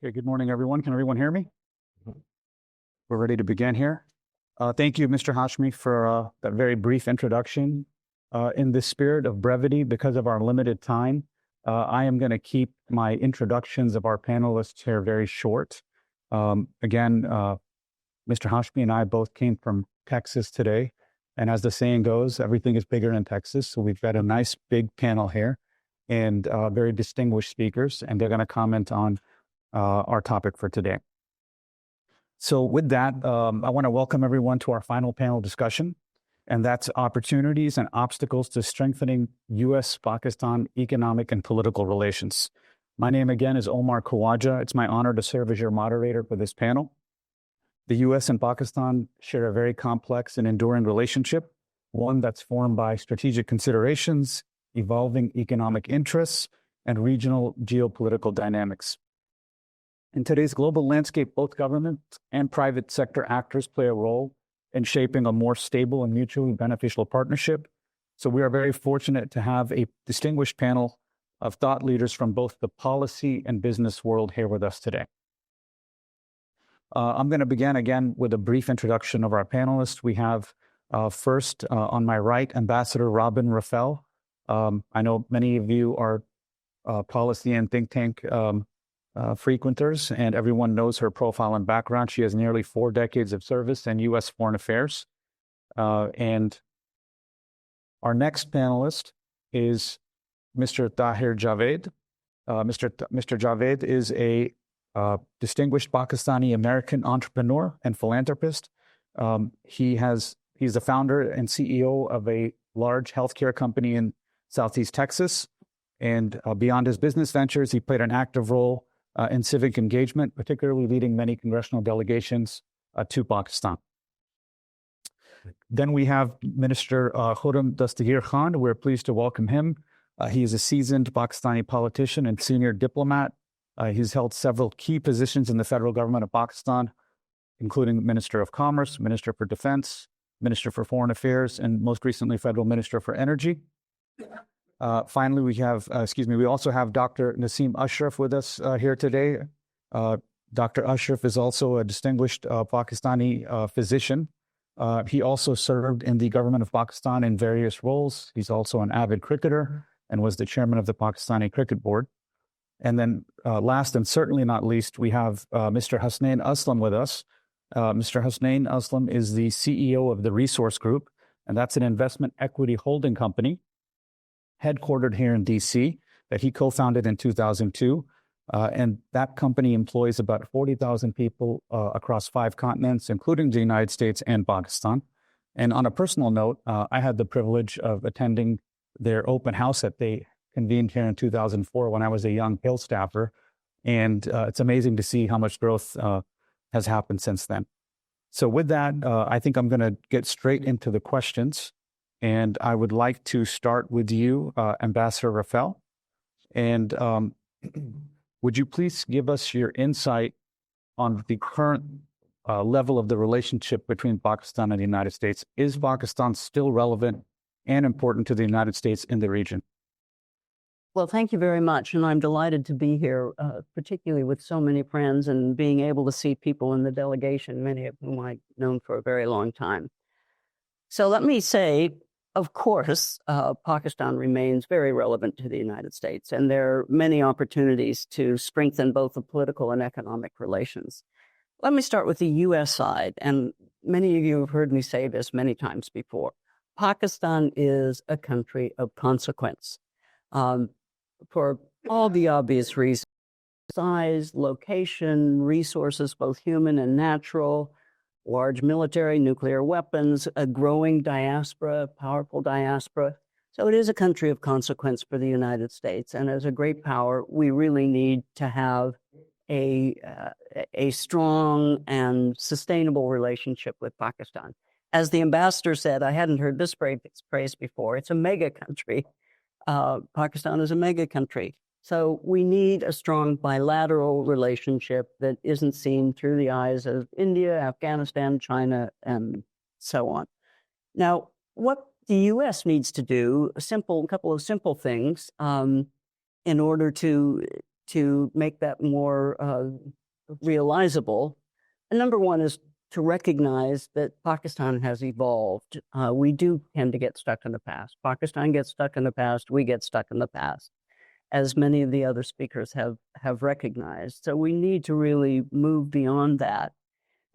Okay, good morning, everyone. Can everyone hear me? We're ready to begin here. Thank you, Mr. Hashmi, for that very brief introduction. In the spirit of brevity, because of our limited time, I am going to keep my introductions of our panelists here very short. Again, Mr. Hashmi and I both came from Texas today. And as the saying goes, everything is bigger in Texas. So we've got a nice big panel here and very distinguished speakers, and they're going to comment on our topic for today. So with that, I want to welcome everyone to our final panel discussion, and that's opportunities and obstacles to strengthening U.S.-Pakistan economic and political relations. My name again is Omar Khawaja. It's my honor to serve as your moderator for this panel. The U.S. and Pakistan share a very complex and enduring relationship, one that's formed by strategic considerations, evolving economic interests, and regional geopolitical dynamics. In today's global landscape, both government and private sector actors play a role in shaping a more stable and mutually beneficial partnership. So we are very fortunate to have a distinguished panel of thought leaders from both the policy and business world here with us today. I'm going to begin again with a brief introduction of our panelists. We have first on my right, Ambassador Robin Raffel. I know many of you are policy and think tank frequenters, and everyone knows her profile and background. She has nearly 4 decades of service in U.S. foreign affairs. And our next panelist is Mr. Tahir Javed. Mr. Javed is a distinguished Pakistani American entrepreneur and philanthropist. He's the founder and CEO of a large healthcare company in Southeast Texas. And beyond his business ventures, he played an active role in civic engagement, particularly leading many congressional delegations to Pakistan. Then we have Minister Khurram Dastagir Khan. We're pleased to welcome him. He is a seasoned Pakistani politician and senior diplomat. He's held several key positions in the federal government of Pakistan, including Minister of Commerce, Minister for Defense, Minister for Foreign Affairs, and most recently, Federal Minister for Energy. Finally, we also have Dr. Naseem Ashraf with us here today. Dr. Ashraf is also a distinguished Pakistani physician. He also served in the government of Pakistan in various roles. He's also an avid cricketer and was the chairman of the Pakistani Cricket Board. And then last and certainly not least, we have Mr. Hasnain Aslam with us. Mr. Hasnain Aslam is the CEO of the Resource Group, and that's an investment equity holding company headquartered here in D.C. that he co-founded in 2002. And that company employs about 40,000 people across 5 continents, including the United States and Pakistan. And on a personal note, I had the privilege of attending their open house that they convened here in 2004 when I was a young Hill staffer. And it's amazing to see how much growth has happened since then. So with that, I think I'm going to get straight into the questions. And I would like to start with you, Ambassador Raffel. And would you please give us your insight on the current level of the relationship between Pakistan and the United States? Is Pakistan still relevant and important to the United States in the region? Well, thank you very much. And I'm delighted to be here, particularly with so many friends and being able to see people in the delegation, many of whom I've known for a very long time. So let me say, of course, Pakistan remains very relevant to the United States, and there are many opportunities to strengthen both the political and economic relations. Let me start with the U.S. side, and many of you have heard me say this many times before. Pakistan is a country of consequence. For all the obvious reasons, size, location, resources, both human and natural, large military, nuclear weapons, a growing diaspora, powerful diaspora. So it is a country of consequence for the United States. And as a great power, we really need to have a strong and sustainable relationship with Pakistan. As the ambassador said, I hadn't heard this phrase before, it's a mega country. Pakistan is a mega country. So we need a strong bilateral relationship that isn't seen through the eyes of India, Afghanistan, China, and so on. Now, what the U.S. needs to do, a couple of simple things in order to to make that more realizable. And number one is to recognize that Pakistan has evolved. We do tend to get stuck in the past. Pakistan gets stuck in the past. We get stuck in the past, as many of the other speakers have recognized. So we need to really move beyond that.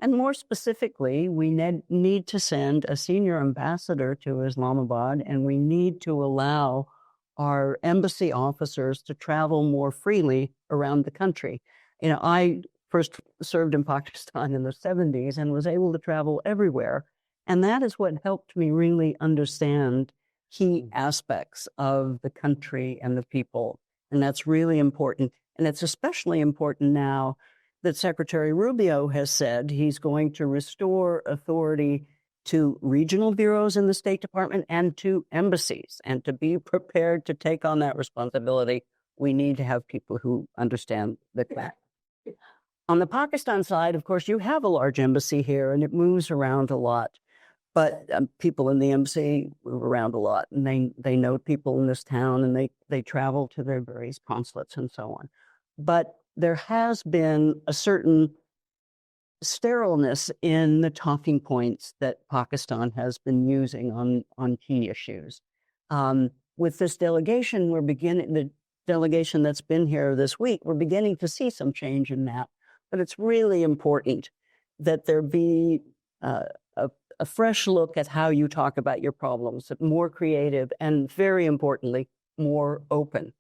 And more specifically, we need to send a senior ambassador to Islamabad, and we need to allow our embassy officers to travel more freely around the country. I first served in Pakistan in the 70s and was able to travel everywhere. And that is what helped me really understand key aspects of the country and the people. And that's really important. And it's especially important now that Secretary Rubio has said he's going to restore authority to regional bureaus in the State Department and to embassies. And to be prepared to take on that responsibility, we need to have people who understand the fact. On the Pakistan side, of course, you have a large embassy here and it moves around a lot. But people in the embassy move around a lot, and they know people in this town, and they travel to their various consulates and so on. But there has been a certain sterileness in the talking points that Pakistan has been using on key issues. With this delegation, the delegation that's been here this week, we're beginning to see some change in that. But it's really important that there be a fresh look at how you talk about your problems, more creative, and very importantly, more open.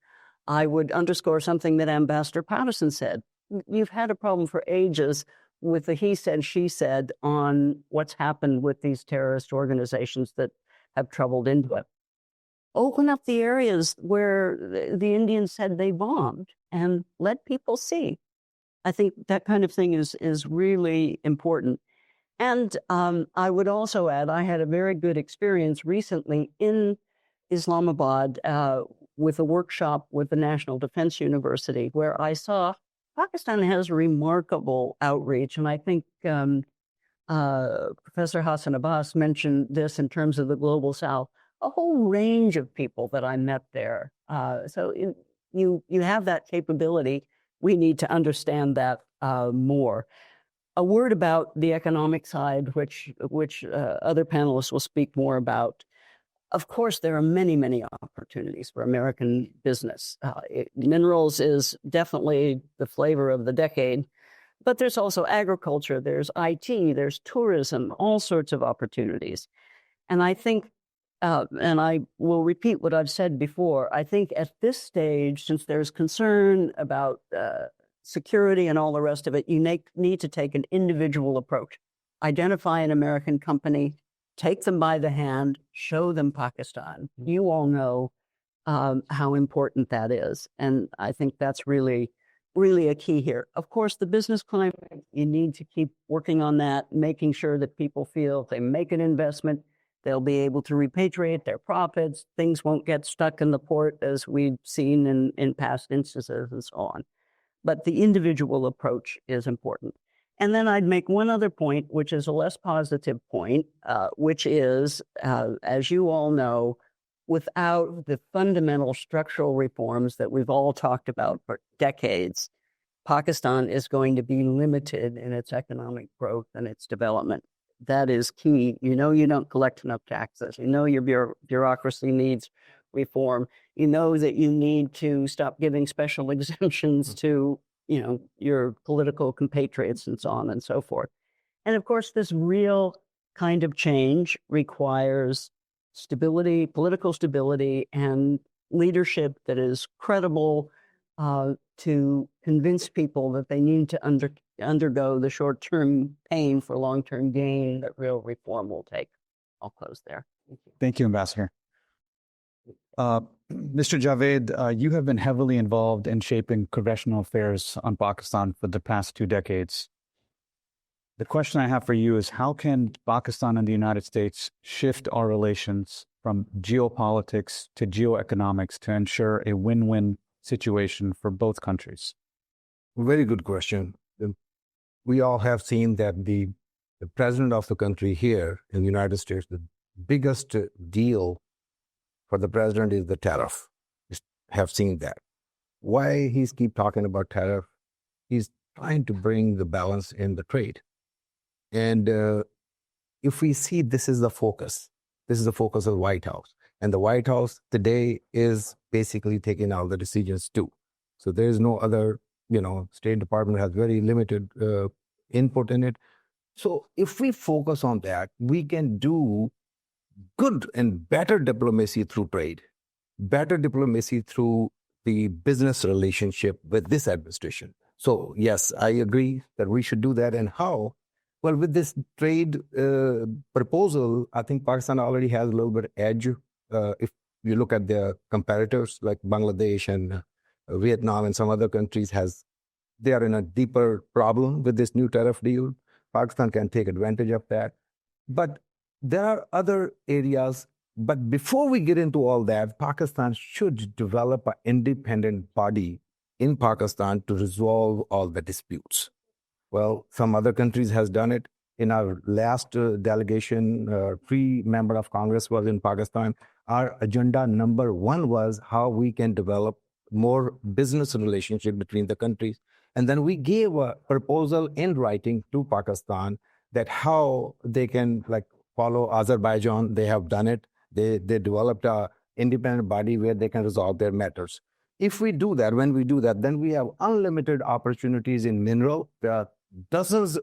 I would underscore something that Ambassador Patterson said. You've had a problem for ages with the he said, she said on what's happened with these terrorist organizations that have troubled India. Open up the areas where the Indians said they bombed and let people see. I think that kind of thing is really important. And I would also add, I had a very good experience recently in Islamabad with a workshop with the National Defense University, where I saw Pakistan has remarkable outreach. And I think Professor Hassan Abbas mentioned this in terms of the Global South, a whole range of people that I met there. So you have that capability. We need to understand that more. A word about the economic side, which other panelists will speak more about. Of course, there are many, many opportunities for American business. Minerals is definitely the flavor of the decade, but there's also agriculture, there's IT, there's tourism, all sorts of opportunities. And I think, and I will repeat what I've said before, I think at this stage, since there's concern about security and all the rest of it, you need to take an individual approach. Identify an American company, take them by the hand, show them Pakistan. You all know how important that is. And I think that's really, really a key here. Of course, the business climate, you need to keep working on that, making sure that people feel if they make an investment, they'll be able to repatriate their profits. Things won't get stuck in the port as we've seen in past instances and so on. But the individual approach is important. And then I'd make one other point, which is a less positive point, which is, as you all know, without the fundamental structural reforms that we've all talked about for decades, Pakistan is going to be limited in its economic growth and its development. That is key. You know you don't collect enough taxes. You know your bureaucracy needs reform. You know that you need to stop giving special exemptions to, your political compatriots and so on and so forth. And of course, this real kind of change requires stability, political stability, and leadership that is credible to convince people that they need to undergo the short-term pain for long-term gain that real reform will take. I'll close there. Thank you. Thank you, Ambassador. Mr. Javed, you have been heavily involved in shaping congressional affairs on Pakistan for the past 2 decades. The question I have for you is, how can Pakistan and the United States shift our relations from geopolitics to geoeconomics to ensure a win-win situation for both countries? Very good question. We all have seen that the president of the country here in the United States, the biggest deal for the president is the tariff. We have seen that. why he's keep talking about tariff. He's trying to bring the balance in the trade. And if we see this is the focus of the White House. And the White House today is basically taking all the decisions too. So there is no other, State Department has very limited input in it. So if we focus on that, we can do good and better diplomacy through trade, better diplomacy through the business relationship with this administration. So yes, I agree that we should do that. And how? Well, with this trade proposal, I think Pakistan already has a little bit edge. If you look at their competitors like Bangladesh and Vietnam and some other countries, they are in a deeper problem with this new tariff deal. Pakistan can take advantage of that. But there are other areas. But before we get into all that, Pakistan should develop an independent body in Pakistan to resolve all the disputes. Well, some other countries has done it. In our last delegation, 3 members of Congress was in Pakistan. Our agenda number 1 was how we can develop more business relationship between the countries. And then we gave a proposal in writing to Pakistan that how they can follow Azerbaijan. They have done it. They developed an independent body where they can resolve their matters. If we do that, when we do that, then we have unlimited opportunities in mineral. There are dozens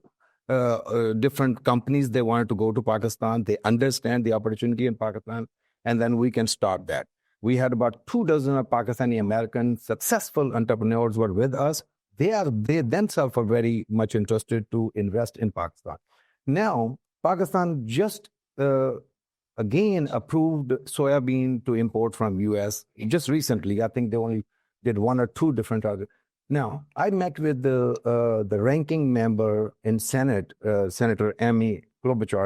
different companies they wanted to go to Pakistan. They understand the opportunity in Pakistan, and then we can start that. We had about 2 dozen of Pakistani American successful entrepreneurs were with us. They themselves are very much interested to invest in Pakistan. Now, Pakistan just again approved soybean to import from US just recently. I think they only did 1 or 2 different other. Now, I met with the ranking member in Senate, Senator MEI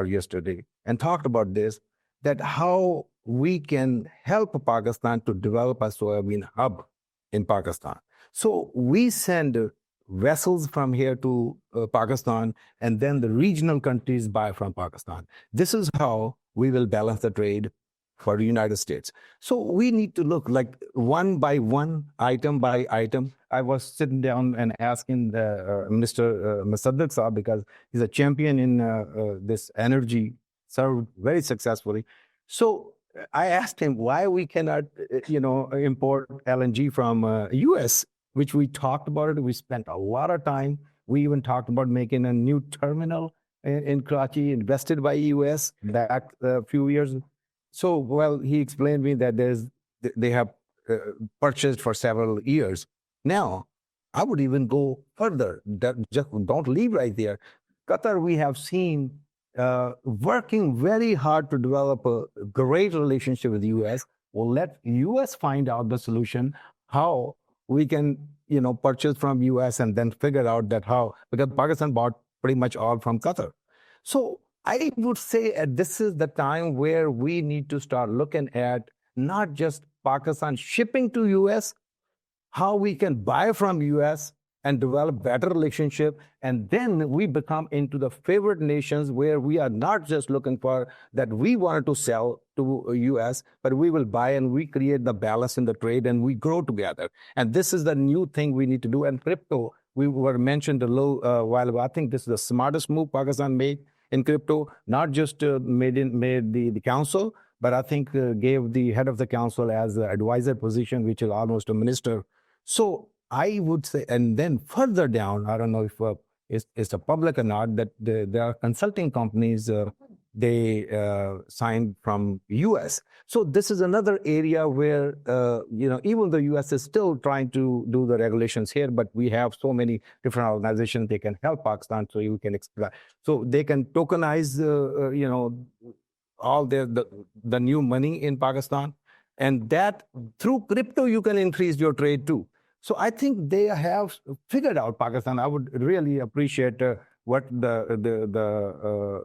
yesterday, and talked about this, that how we can help Pakistan to develop a soybean hub in Pakistan. So we send vessels from here to Pakistan, and then the regional countries buy from Pakistan. This is how we will balance the trade for the United States. So we need to look like one by one, item by item. I was sitting down and asking the Mr. Musaddiq Saab, because he's a champion in this energy, served very successfully. So I asked him why we cannot, import LNG from US, which we talked about it. We spent a lot of time. We even talked about making a new terminal in Karachi, invested by US back a few years. So, well, he explained me that they have purchased for several years. Now, I would even go further. Just don't leave right there. Qatar, we have seen working very hard to develop a great relationship with the US. Well, let US find out the solution, how we can, purchase from US and then figure out that how, because Pakistan bought pretty much all from Qatar. So I would say this is the time where we need to start looking at not just Pakistan shipping to US, how we can buy from US and develop better relationship. And then we become into the favorite nations where we are not just looking for that we wanted to sell to US, but we will buy and we create the balance in the trade and we grow together. And this is the new thing we need to do. And crypto, we were mentioned a little while ago. I think this is the smartest move Pakistan made in crypto, not just made the council, but I think gave the head of the council as the advisor position, which is almost a minister. So I would say, and then further down, I don't know if it's a public or not, that there are consulting companies, they signed from US. So this is another area where, even the US is still trying to do the regulations here, but we have so many different organizations, they can help Pakistan, so you can explain. So they can tokenize, all the new money in Pakistan. And that through crypto, you can increase your trade too. So I think they have figured out Pakistan. I would really appreciate what the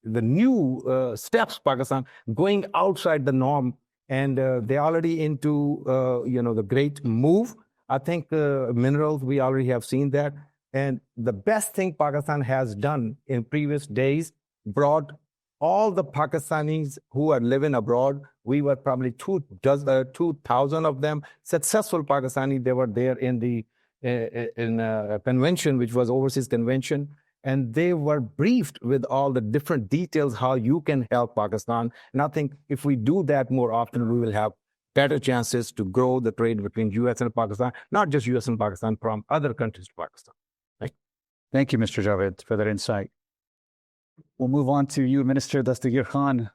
new steps Pakistan going outside the norm, and they're already into the great move. I think minerals, we already have seen that, and the best thing Pakistan has done in previous days, brought all the Pakistanis who are living abroad, we were probably 2,000 of them, successful Pakistani. They were there in the in a convention, which was overseas convention, and they were briefed with all the different details how you can help Pakistan. And I think if we do that more often, we will have better chances to grow the trade between U.S. and Pakistan, not just U.S. and Pakistan, from other countries to Pakistan. Thank you, Mr. Javed, for that insight. We'll move on to you, Minister Dastagir Khan.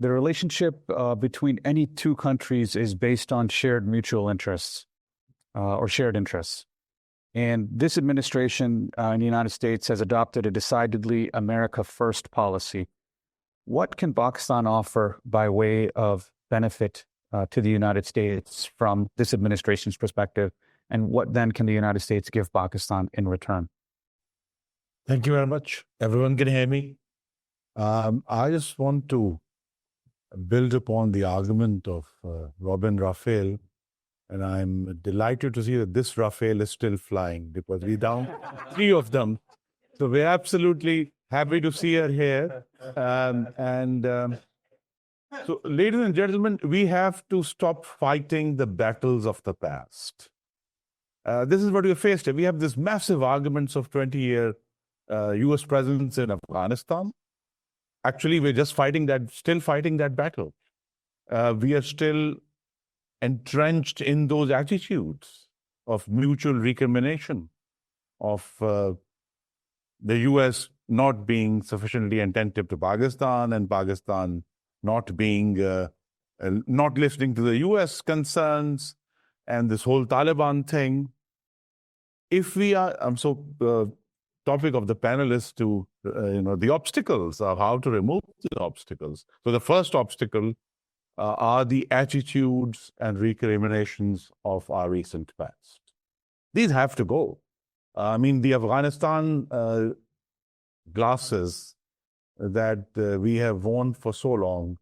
The relationship between any two countries is based on shared mutual interests or shared interests. And this administration in the United States has adopted a decidedly America First policy. What can Pakistan offer by way of benefit to the United States from this administration's perspective? And what then can the United States give Pakistan in return? Thank you very much. Everyone can hear me. I just want to build upon the argument of Robin Raphael, and I'm delighted to see that this Raphael is still flying because we down 3 of them. So we're absolutely happy to see her here. So, ladies and gentlemen, we have to stop fighting the battles of the past. This is what we are faced with. We have this massive arguments of 20-year U.S. presence in Afghanistan. Actually, we're just still fighting that battle. We are still entrenched in those attitudes of mutual recrimination, of the U.S. not being sufficiently attentive to Pakistan and Pakistan not being, not listening to the U.S. concerns and this whole Taliban thing. If we are, topic of the panelists to, the obstacles of how to remove the obstacles. So the first obstacle are the attitudes and recriminations of our recent past. These have to go. The Afghanistan glasses that we have worn for so long,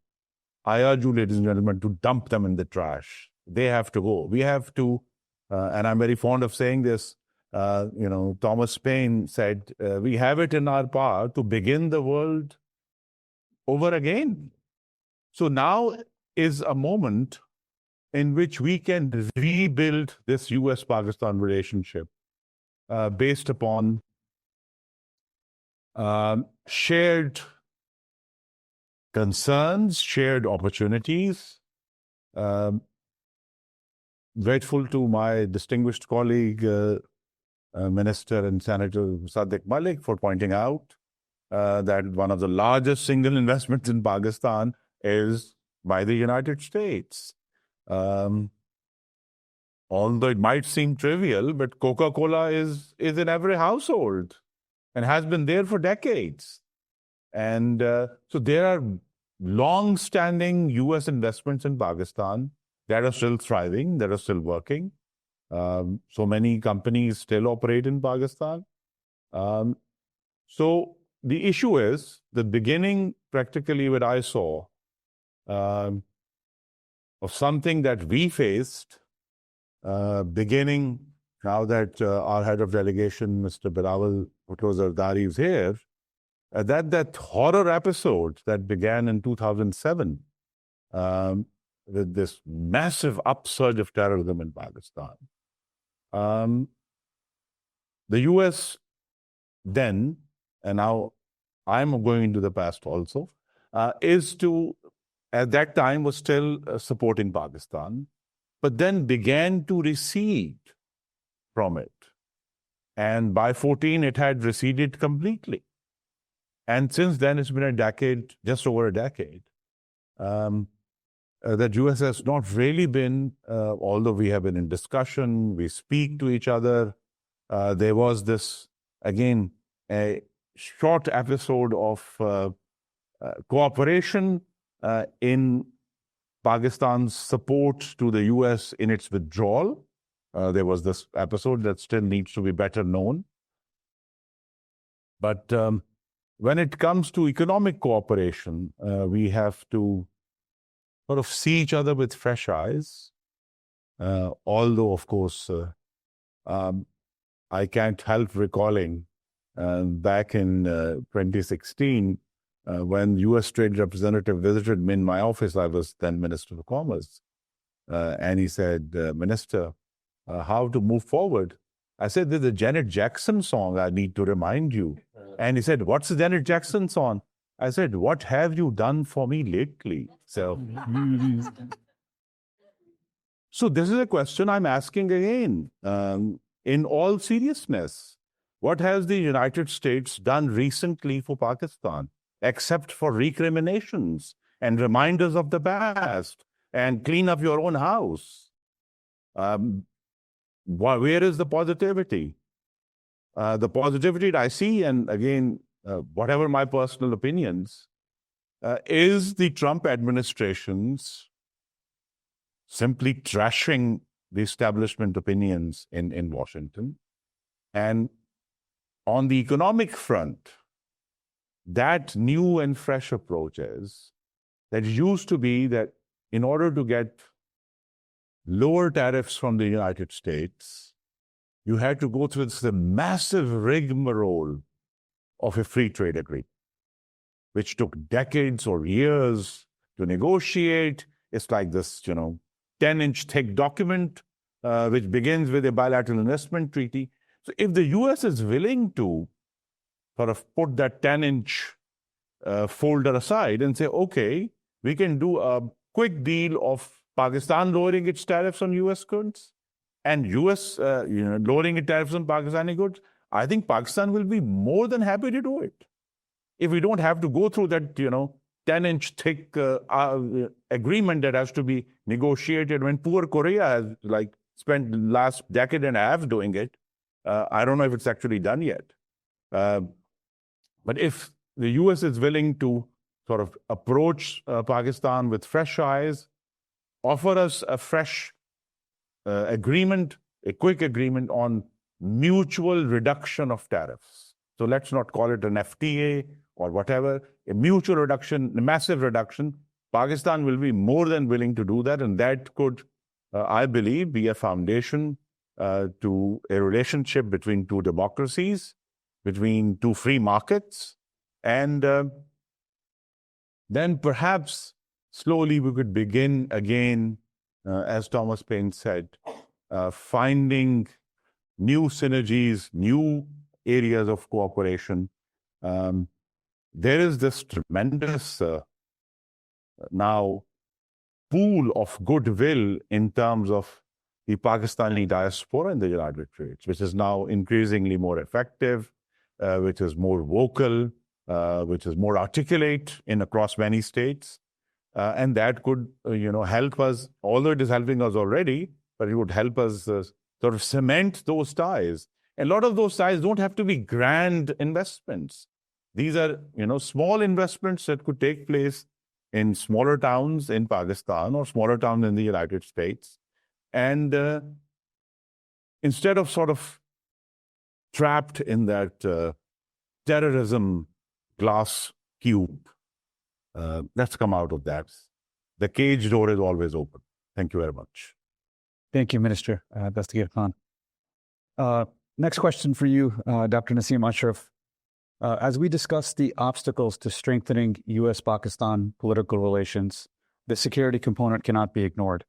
I urge you, ladies and gentlemen, to dump them in the trash. They have to go. We have to, and I'm very fond of saying this, Thomas Paine said, we have it in our power to begin the world over again. So now is a moment in which we can rebuild this US-Pakistan relationship based upon shared concerns, shared opportunities. Grateful to my distinguished colleague, Minister and Senator Sadiq Malik, for pointing out that one of the largest single investments in Pakistan is by the United States. Although it might seem trivial, but Coca-Cola is in every household and has been there for decades. And so there are long-standing U.S. investments in Pakistan that are still thriving, that are still working. So many companies still operate in Pakistan. So the issue is, the beginning, practically what I saw, of something that we faced, beginning now that our head of delegation, Mr. Bilawal Bhutto Zardari, is here, that horror episode that began in 2007 with this massive upsurge of terrorism in Pakistan. The U.S. then, and now I'm going into the past also, at that time was still supporting Pakistan, but then began to recede from it. And by 2014, it had receded completely. And since then, it's been a decade, just over a decade, that U.S. has not really been, although we have been in discussion, we speak to each other. There was this, again, a short episode of cooperation in Pakistan's support to the U.S. in its withdrawal. There was this episode that still needs to be better known. But when it comes to economic cooperation, we have to sort of see each other with fresh eyes. Although, of course, I can't help recalling back in 2016, when U.S. Trade Representative visited me in my office, I was then Minister of Commerce. And he said, Minister, how to move forward? I said, there's a Janet Jackson song I need to remind you. And he said, what's the Janet Jackson song? I said, what have you done for me lately? So this is a question I'm asking again. In all seriousness, what has the United States done recently for Pakistan, except for recriminations and reminders of the past and clean up your own house? Where is the positivity? The positivity that I see, and again, whatever my personal opinions, is the Trump administration's simply trashing the establishment opinions in Washington. And on the economic front, that new and fresh approach is that it used to be that in order to get lower tariffs from the United States, you had to go through this massive rigmarole of a free trade agreement, which took decades or years to negotiate. It's like this, 10-inch thick document, which begins with a bilateral investment treaty. So if the US is willing to sort of put that 10-inch folder aside and say, okay, we can do a quick deal of Pakistan lowering its tariffs on US goods and US lowering its tariffs on Pakistani goods, I think Pakistan will be more than happy to do it. If we don't have to go through that, 10-inch thick agreement that has to be negotiated when poor Korea has spent the last decade and a half doing it. I don't know if it's actually done yet. But if the US is willing to sort of approach Pakistan with fresh eyes, offer us a fresh agreement, a quick agreement on mutual reduction of tariffs. So let's not call it an FTA or whatever, a mutual reduction, a massive reduction. Pakistan will be more than willing to do that. And that could, I believe, be a foundation to a relationship between two democracies, between two free markets. And then perhaps slowly we could begin again, as Thomas Paine said, finding new synergies, new areas of cooperation. There is this tremendous now pool of goodwill in terms of the Pakistani diaspora in the United States, which is now increasingly more effective, which is more vocal, which is more articulate across many states. And that could, help us, although it is helping us already, but it would help us sort of cement those ties. And a lot of those ties don't have to be grand investments. These are, small investments that could take place in smaller towns in Pakistan or smaller towns in the United States. And instead of sort of trapped in that terrorism glass cube, let's come out of that. The cage door is always open. Thank you very much. Thank you, Minister Dastagir Khan. Next question for you, Dr. Naseem Ashraf. As we discuss the obstacles to strengthening U.S.-Pakistan political relations, the security component cannot be ignored.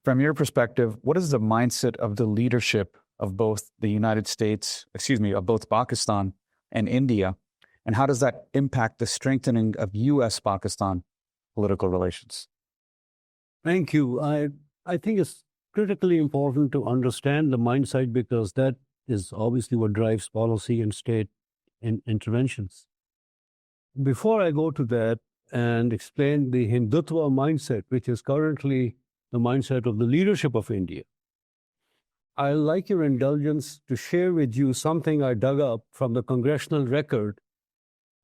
From your perspective, what is the mindset of the leadership of both the United States, of both Pakistan and India, and how does that impact the strengthening of U.S.-Pakistan political relations? Thank you. I think it's critically important to understand the mindset because that is obviously what drives policy and state interventions. Before I go to that and explain the Hindutva mindset, which is currently the mindset of the leadership of India, I'd like your indulgence to share with you something I dug up from the congressional record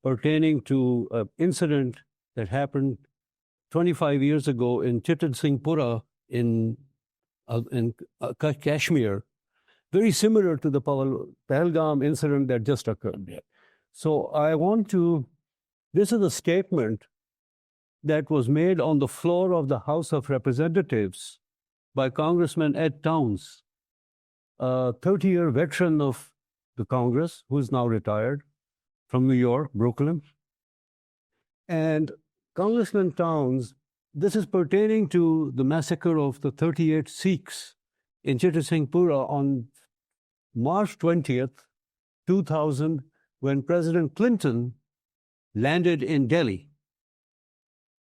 pertaining to an incident that happened 25 years ago in Chitan Singhpura in Kashmir, very similar to the Pahalgam incident that just occurred. So this is a statement that was made on the floor of the House of Representatives by Congressman Ed Towns, a 30-year veteran of the Congress who is now retired from New York, Brooklyn. And Congressman Towns, this is pertaining to the massacre of the 38 Sikhs in Chittisinghpura on March 20th, 2000, when President Clinton landed in Delhi.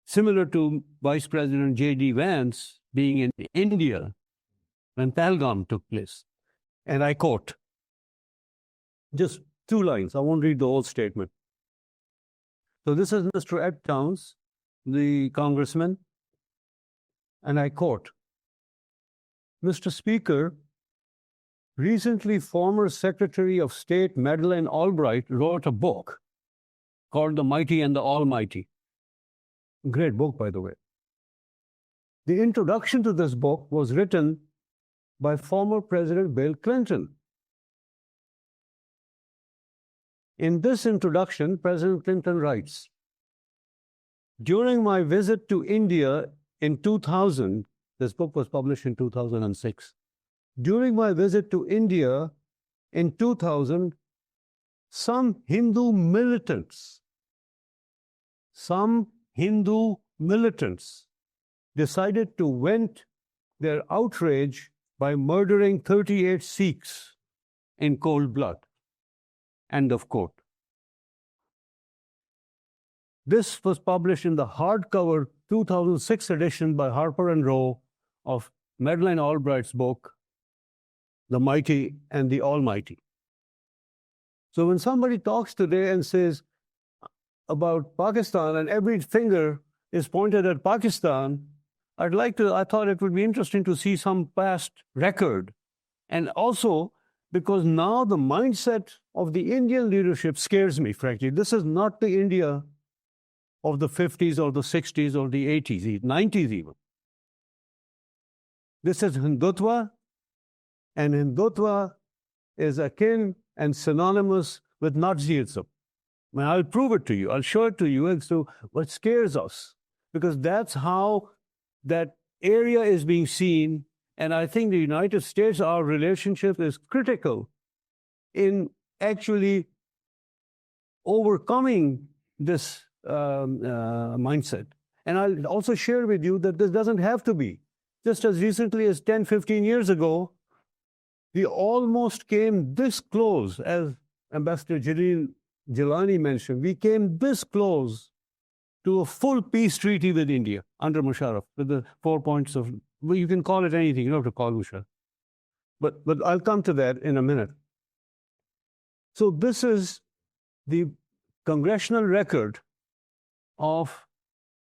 Similar to Vice President J.D. Vance being in India when Pahalgam took place. And I quote, just 2 lines, I won't read the whole statement. So this is Mr. Ed Towns, the congressman, and I quote, Mr. Speaker, recently former Secretary of State Madeleine Albright wrote a book called The Mighty and the Almighty. Great book, by the way. The introduction to this book was written by former President Bill Clinton. In this introduction, President Clinton writes, during my visit to India in 2000, this book was published in 2006. During my visit to India in 2000, some Hindu militants decided to vent their outrage by murdering 38 Sikhs in cold blood. End of quote. This was published in the hardcover 2006 edition by Harper & Row of Madeleine Albright's book, The Mighty and the Almighty. So when somebody talks today and says about Pakistan and every finger is pointed at Pakistan, I thought it would be interesting to see some past record. And also, because now the mindset of the Indian leadership scares me, frankly. This is not the India of the 50s or the 60s or the 80s, 90s even. This is Hindutva, and Hindutva is akin and synonymous with Nazism. I mean, I'll prove it to you. I'll show it to you as to what scares us, because that's how that area is being seen. And I think the United States, our relationship is critical in actually overcoming this mindset. And I'll also share with you that this doesn't have to be. Just as recently as 10, 15 years ago, we almost came this close, as Ambassador Jilani mentioned, we came this close to a full peace treaty with India under Musharraf, with the 4 points of, well, you can call it anything, you don't have to call Musharraf. But I'll come to that in a minute. So this is the congressional record of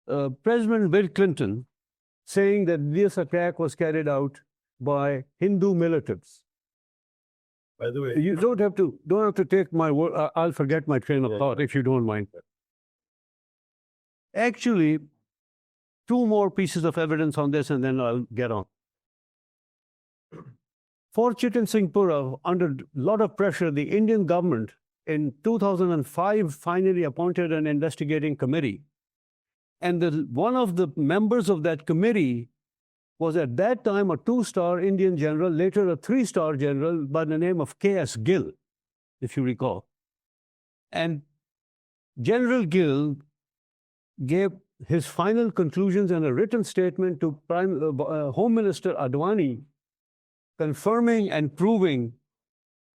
President Bill Clinton saying that this attack was carried out by Hindu militants. By the way, You don't have to take my word. I'll forget my train of thought if you don't mind. Actually, 2 more pieces of evidence on this and then I'll get on. For Chittisinghpura, under a lot of pressure, the Indian government in 2005 finally appointed an investigating committee. And one of the members of that committee was at that time a 2-star Indian general, later a 3-star general by the name of K.S. Gill, if you recall. And General Gill gave his final conclusions in a written statement to Home Minister Advani, confirming and proving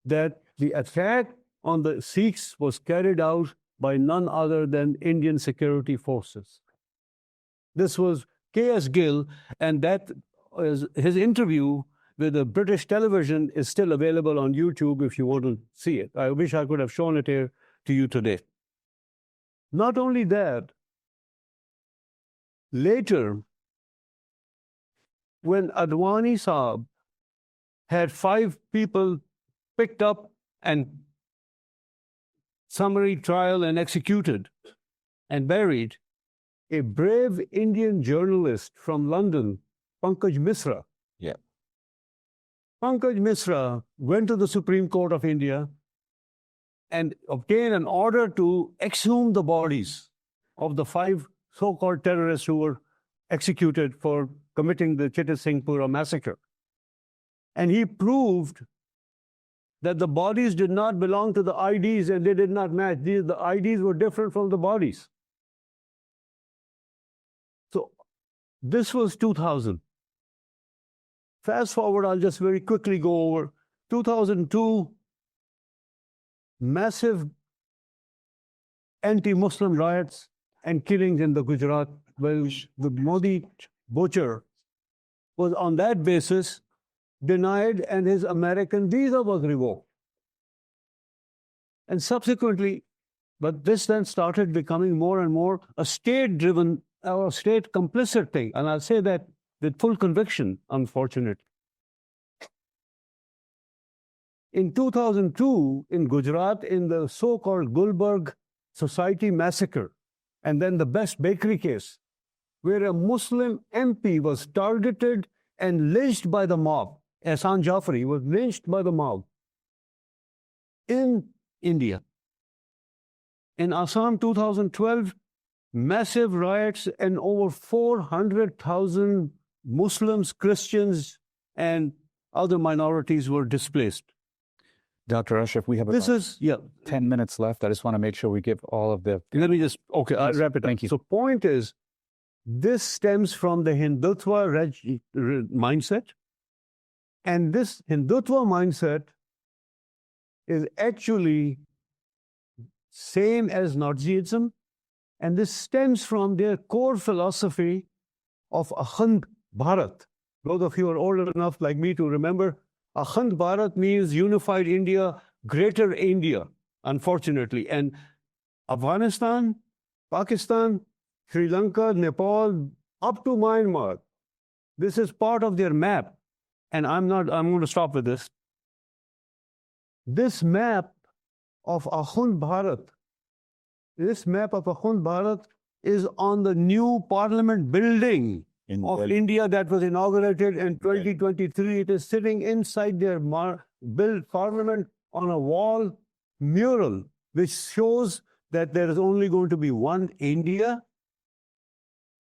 that the attack on the Sikhs was carried out by none other than Indian security forces. This was K.S. Gill, and that is his interview with the British television is still available on YouTube if you want to see it. I wish I could have shown it here to you today. Not only that, later, when Advani Saab had 5 people picked up and summary trial and executed and buried, a brave Indian journalist from London, Pankaj Misra. Yeah. Pankaj Misra went to the Supreme Court of India and obtained an order to exhume the bodies of the 5 so-called terrorists who were executed for committing the Chittisinghpura massacre. And he proved that the bodies did not belong to the IDs and they did not match. The IDs were different from the bodies. This was 2000. Fast forward, I'll just very quickly go over 2002, massive anti-Muslim riots and killings in the Gujarat, where the Modi butcher was on that basis denied and his American visa was revoked. And subsequently, but this then started becoming more and more a state-driven or state complicit thing. And I'll say that with full conviction, unfortunately. In 2002, in Gujarat, in the so-called Gulbarg Society massacre, and then the Best Bakery case, where a Muslim MP was targeted and lynched by the mob. Ehsan Jafri was lynched by the mob in India. In Assam, 2012, massive riots and over 400,000 Muslims, Christians, and other minorities were displaced. Dr. Ashraf, we have This about is, yeah. 10 minutes left. I just want to make sure we give all of the... Let me just, okay, I'll Yes, wrap it up. thank you. So point is, this stems from the Hindutva mindset. And this Hindutva mindset is actually same as Nazism. And this stems from their core philosophy of Akhand Bharat. Those of you are old enough like me to remember, Akhand Bharat means unified India, greater India, unfortunately. And Afghanistan, Pakistan, Sri Lanka, Nepal, up to Myanmar, this is part of their map. And I'm going to stop with this. This map of Akhand Bharat, is on the new parliament building of India that was inaugurated in 2023. It is sitting inside their built parliament on a wall mural, which shows that there is only going to be one India,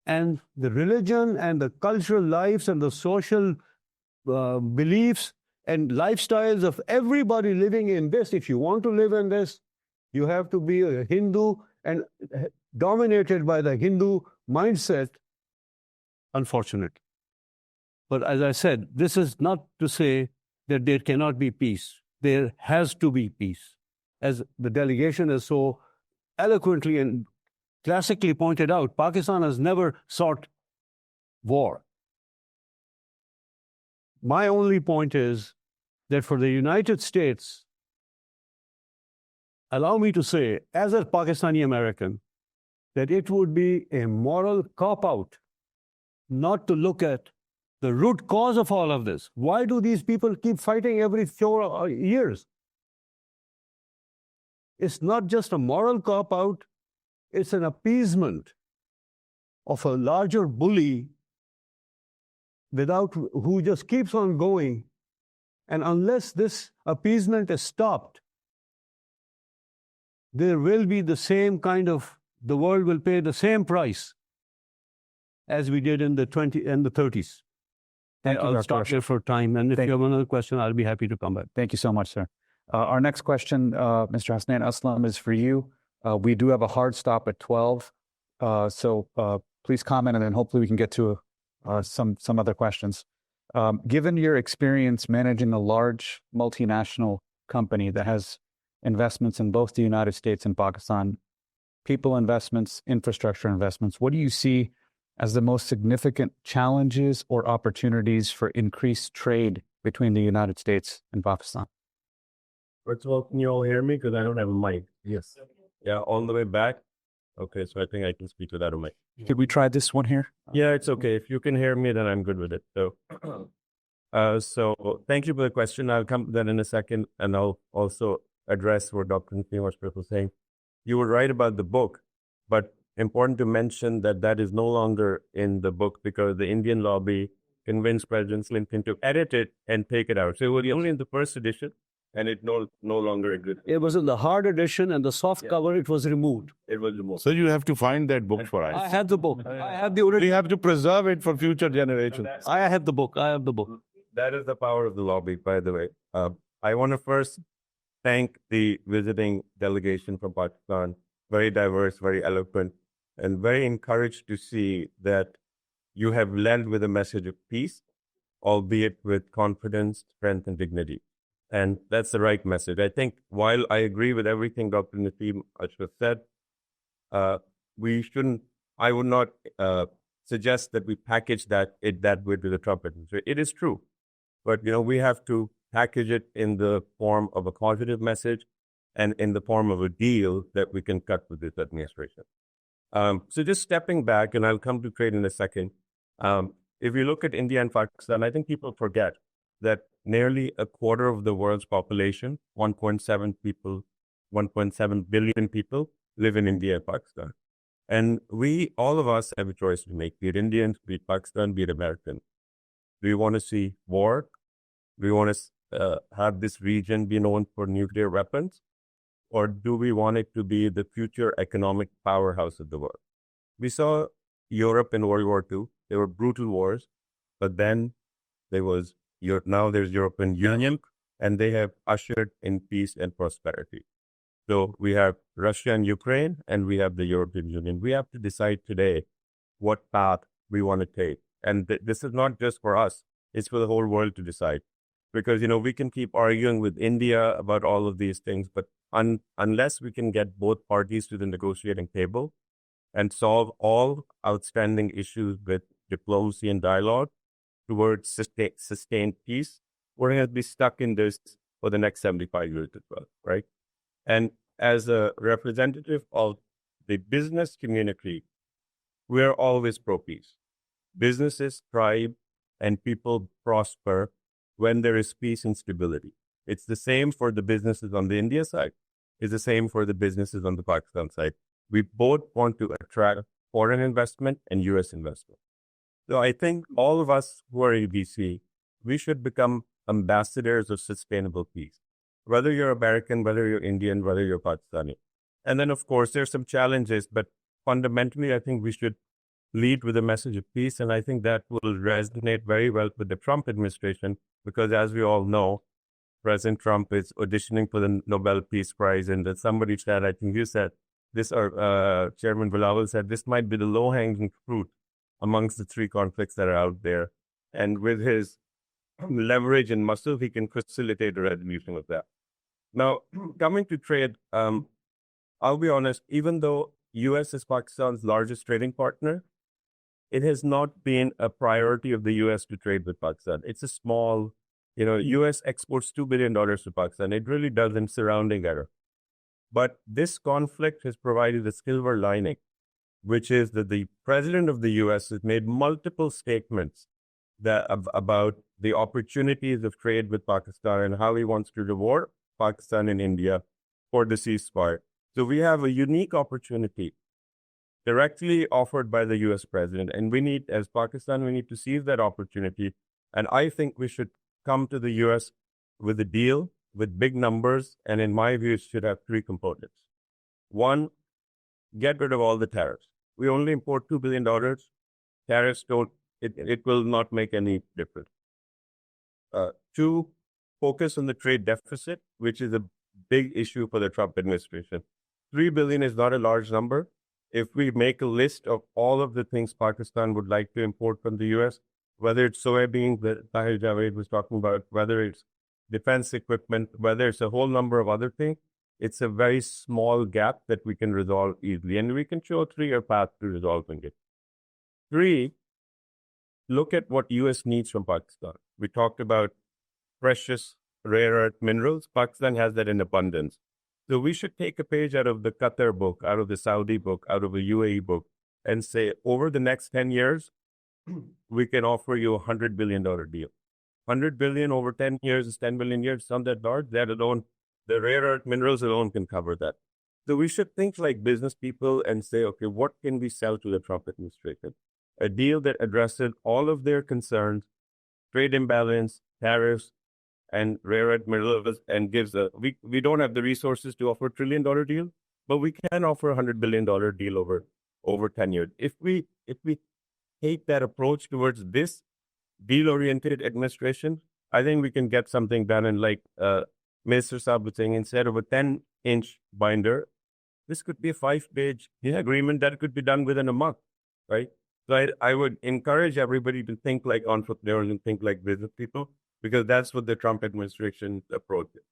and the religion and the cultural lives and the social beliefs and lifestyles of everybody living in this. If you want to live in this, you have to be a Hindu and dominated by the Hindu mindset, unfortunately. But as I said, this is not to say that there cannot be peace. There has to be peace. As the delegation has so eloquently and classically pointed out, Pakistan has never sought war. My only point is that for the United States, allow me to say, as a Pakistani American, that it would be a moral cop-out not to look at the root cause of all of this. Why do these people keep fighting every 4 years? It's not just a moral cop-out, it's an appeasement of a larger bully who just keeps on going. And unless this appeasement is stopped, there will be the same kind of, the world will pay the same price as we did in the 20s and the 30s. Thank you, I'll Dr. stop Ashraf. there for time. And if Thank you have another question, I'll be happy to come back. Thank you so much, sir. Our next question, Mr. Hasnain Aslam, is for you. We do have a hard stop at 12. So please comment, and then hopefully we can get to some other questions. Given your experience managing a large multinational company that has investments in both the United States and Pakistan, people investments, infrastructure investments, what do you see as the most significant challenges or opportunities for increased trade between the United States and Pakistan? First of all, can you all hear me? Because I don't have a mic. Yes. Yeah, all the way back. Okay, so I think I can speak without a mic. Could we try this one here? Yeah, it's okay. If you can hear me, then I'm good with it. So, thank you for the question. I'll come to that in a second, and I'll also address what Dr. Nassim was saying. You were right about the book, but important to mention that that is no longer in the book because the Indian lobby convinced President Clinton to edit it and take it out. So it was only in the first edition, and it no longer exists. It was in the hard edition and the soft cover, it was removed. It was removed. So you have to find that book for I us. have the book. I have the You original. have to preserve it for future generations. I have the book. I have the book. That is the power of the lobby, by the way. I want to first thank the visiting delegation from Pakistan. Very diverse, very eloquent, and very encouraged to see that you have led with a message of peace, albeit with confidence, strength, and dignity. And that's the right message. I think while I agree with everything Dr. Naseem Ashraf said, we shouldn't, I would not suggest that we package that way to the Trump administration. It is true, but we have to package it in the form of a positive message and in the form of a deal that we can cut with this administration. So just stepping back, and I'll come to trade in a second. If you look at India and Pakistan, I think people forget that nearly a quarter of the world's population, 1.7 billion people, live in India and Pakistan. And all of us have a choice to make, be it Indians, be it Pakistan, be it American. Do we want to see war? Do we want to have this region be known for nuclear weapons? Or do we want it to be the future economic powerhouse of the world? We saw Europe in World War II. There were brutal wars, but then now there's European Union, and they have ushered in peace and prosperity. So we have Russia and Ukraine, and we have the European Union. We have to decide today what path we want to take. And this is not just for us. It's for the whole world to decide. Because, we can keep arguing with India about all of these things, but unless we can get both parties to the negotiating table and solve all outstanding issues with diplomacy and dialogue towards sustained peace, we're going to be stuck in this for the next 75 years as well, right? And as a representative of the business community, we're always pro-peace. Businesses thrive and people prosper when there is peace and stability. It's the same for the businesses on the India side. It's the same for the businesses on the Pakistan side. We both want to attract foreign investment and U.S. investment. So I think all of us who are ABC, we should become ambassadors of sustainable peace. Whether you're American, whether you're Indian, whether you're Pakistani. And then, of course, there's some challenges, but fundamentally, I think we should lead with a message of peace. And I think that will resonate very well with the Trump administration, because as we all know, President Trump is auditioning for the Nobel Peace Prize. And that somebody said, I think you said this, or Chairman Bilawal said, this might be the low-hanging fruit amongst the three conflicts that are out there. And with his leverage and muscle, he can facilitate a resolution of that. Now, coming to trade, I'll be honest, even though U.S. is Pakistan's largest trading partner, it has not been a priority of the U.S. to trade with Pakistan. It's a small, U.S. exports $2 billion to Pakistan. It really doesn't surrounding error. But this conflict has provided a silver lining, which is that the president of the U.S. has made multiple statements about the opportunities of trade with Pakistan and how he wants to reward Pakistan and India for the ceasefire. So we have a unique opportunity directly offered by the U.S. president. And as Pakistan, we need to seize that opportunity. And I think we should come to the U.S. with a deal with big numbers. And in my view, it should have three components. One, get rid of all the tariffs. We only import $2 billion. Tariffs it will not make any difference. Two, focus on the trade deficit, which is a big issue for the Trump administration. $3 billion is not a large number. If we make a list of all of the things Pakistan would like to import from the U.S., whether it's soybean that Tahir Javed was talking about, whether it's defense equipment, whether it's a whole number of other things, it's a very small gap that we can resolve easily. And we can show a 3-year path to resolving it. 3, look at what U.S. needs from Pakistan. We talked about precious rare earth minerals. Pakistan has that in abundance. So we should take a page out of the Qatar book, out of the Saudi book, out of the UAE book, and say, over the next 10 years, we can offer you $100 billion deal. 100 billion over 10 years is 10 billion years. It's not that large. That alone, the rare earth minerals alone can cover that. So we should think like business people and say, okay, what can we sell to the Trump administration? A deal that addresses all of their concerns, trade imbalance, tariffs, and rare earth minerals, and gives we don't have the resources to offer $1 trillion deal, but we can offer a $100 billion deal over 10 years. If we take that approach towards this deal-oriented administration, I think we can get something done. And like Minister Saab was saying, instead of a 10-inch binder, this could be a 5-page agreement that could be done within a month, right? So I would encourage everybody to think like entrepreneurs and think like business people, because that's what the Trump administration's approach is.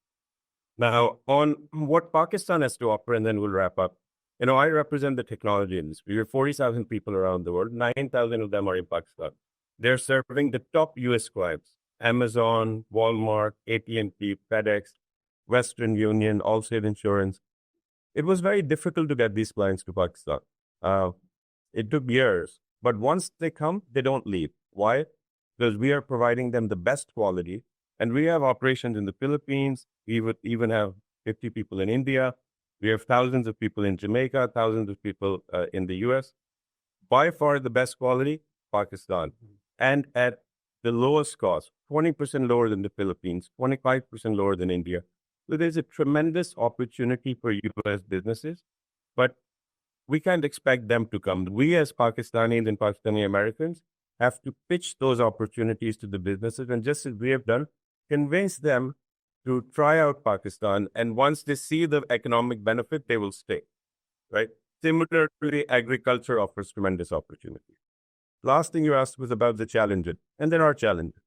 Now, on what Pakistan has to offer, and then we'll wrap up. I represent the technology industry. We have 40,000 people around the world. 9,000 of them are in Pakistan. They're serving the top US clients: Amazon, Walmart, AT&T, FedEx, Western Union, Allstate Insurance. It was very difficult to get these clients to Pakistan. It took years, but once they come, they don't leave. Why? Because we are providing them the best quality, and we have operations in the Philippines. We would even have 50 people in India. We have thousands of people in Jamaica, thousands of people in the US. By far the best quality, Pakistan. And at the lowest cost, 20% lower than the Philippines, 25% lower than India. So there's a tremendous opportunity for US businesses, but we can't expect them to come. We as Pakistanis and Pakistani Americans have to pitch those opportunities to the businesses, and just as we have done, convince them to try out Pakistan. And once they see the economic benefit, they will stay, right? Similarly, agriculture offers tremendous opportunity. Last thing you asked was about the challenges, and there are challenges.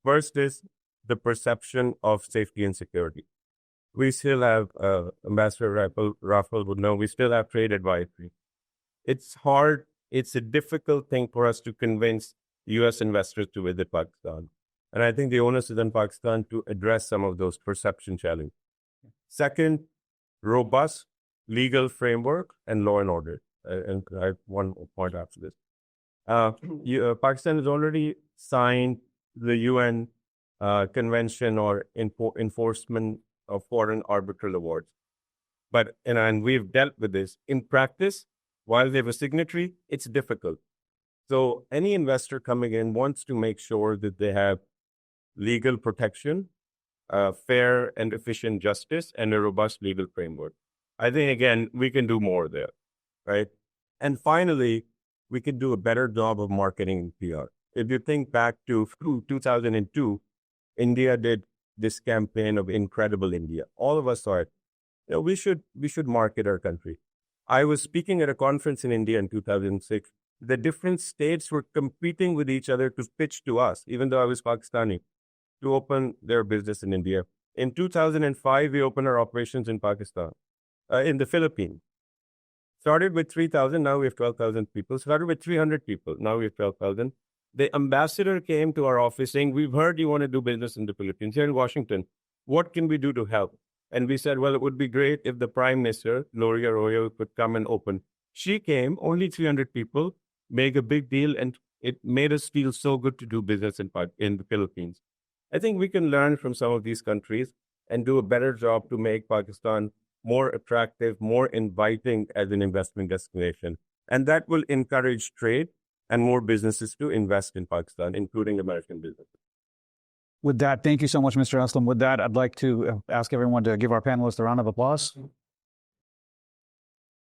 First is the perception of safety and security. We still have, Ambassador Raffel would know, we still have trade advisory. It's hard, it's a difficult thing for us to convince US investors to visit Pakistan. And I think the onus is on Pakistan to address some of those perception challenges. Second, robust legal framework and law and order. And I have one point after this. Pakistan has already signed the UN Convention or Enforcement of Foreign Arbitral Awards. And we've dealt with this. In practice, while they have a signatory, it's difficult. So any investor coming in wants to make sure that they have legal protection, fair and efficient justice, and a robust legal framework. I think, again, we can do more there, right? And finally, we can do a better job of marketing PR. If you think back to 2002, India did this campaign of Incredible India. All of us saw it. We should market our country. I was speaking at a conference in India in 2006. The different states were competing with each other to pitch to us, even though I was Pakistani, to open their business in India. In 2005, we opened our operations in Pakistan, in the Philippines. Started with 3,000, now we have 12,000 people. Started with 300 people, now we have 12,000. The ambassador came to our office saying, we've heard you want to do business in the Philippines, here in Washington. What can we do to help? And we said, well, it would be great if the Prime Minister, Gloria Arroyo, could come and open. She came, only 300 people, make a big deal, and it made us feel so good to do business in the Philippines. I think we can learn from some of these countries and do a better job to make Pakistan more attractive, more inviting as an investment destination. And that will encourage trade and more businesses to invest in Pakistan, including American businesses. With that, thank you so much, Mr. Aslam. With that, I'd like to ask everyone to give our panelists a round of applause.